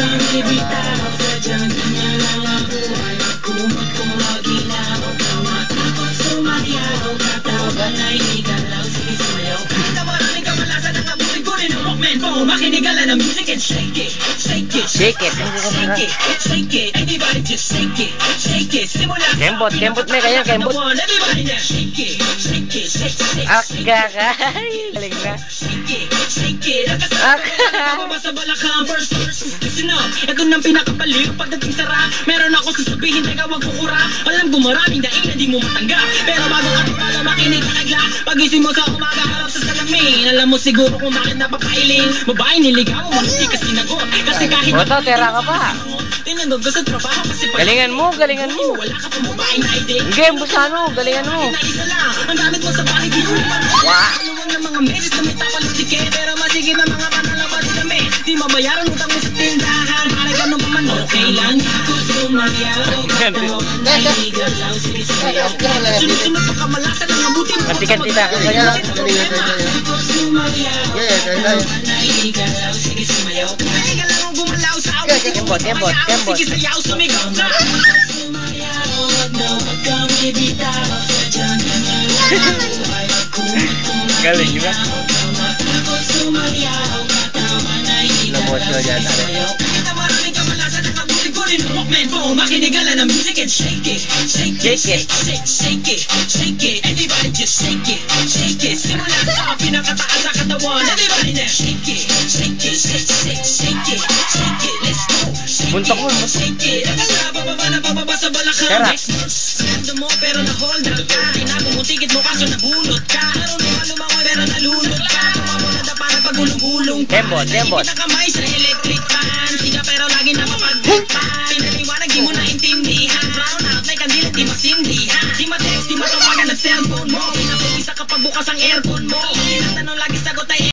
kang ibitaw, sadyang ganyan lang ang buhay. Magkumot kung maginaw, huwag kang matakot sumayaw. Katawan ay igalaw, sige sumayaw. Kahit maraming kamalasan ang abutin ko rin ang Walkman phone. Makinigala ng music and shake it, shake it, shake it, shake it, shake it. Everybody just shake it, shake it. Simula Kembot may kaya kembot. Everybody just shake it, shake it, shake it. Akagay, galing na. Shake it, shake it. Sa balakang verse. Listen up, ito nang pinakapaliw. Pagdating sa rap, meron ako sasabihin, teka wag kukura. Alam ko maraming daing na di mo matanggap, pero bago ka para makinig ka nagla. Pagising mo sa umaga, harap sa salamin. Alam mo siguro kung bakit napapailing. Babae niligaw mo, hindi ka sinagot. Kasi kahit Oto, tera ka pa. tinanggog ka sa trabaho kasi Galingan mo. wala ka pang babae na ID. Game, busano, galingan mo. Na isa lang, ang gamit mo sa bahay, di mo naman. Aluwang ng mga meses na may tapalusike, pero masigit na mga panalaman kami. Di mabayaran utang mo sa tindahan, para ganun pa man okay lang. Gusto sumayaw, katawan ay igalaw, sige sumayaw. Sunod-sunod pa kamalasan ang abutin mo. Matikan tita. Gusto sumayaw, katawan ay igalaw, sige sumayaw. Kaya lang ang gumalaw sa awit. Kembot. Sige sayaw, sumigaw na. Sumayaw, huwag kang ibitaw, sadyang ganyan lang ang buhay. Magkumot kung Galing na. huwag kang matakot sumayaw. Katawan ay Lamot igalaw, yun yan. sige sumayaw. Kahit na maraming kamalasan ang abutin ko rin ang Walkman phone. Makinigala ng music and shake it, shake it, shake it, shake it, shake it. Everybody just shake it, shake it. Simula sa pinakataas sa katawan. Everybody na shake it, shake it, shake it, shake it, shake it. Let's go. Buntok mo. Shake it. Bababa sa balakang. Tara. Sweldo mo pero na-hold up ka. Tinago mo ticket mo kaso nabulot ka. Laro naman lumangoy pero nalunod ka. Tumamunada para pagulong-gulong ka. Kembot. Nakamay sa electric fan. Siga pero lagi na mapagpagpan. Pinaliwanag di mo naintindihan. Brown out like kandila di masindihan. Di ma-text, di matawagan ang cellphone mo. Pinapag-isa kapag bukas ang aircon mo.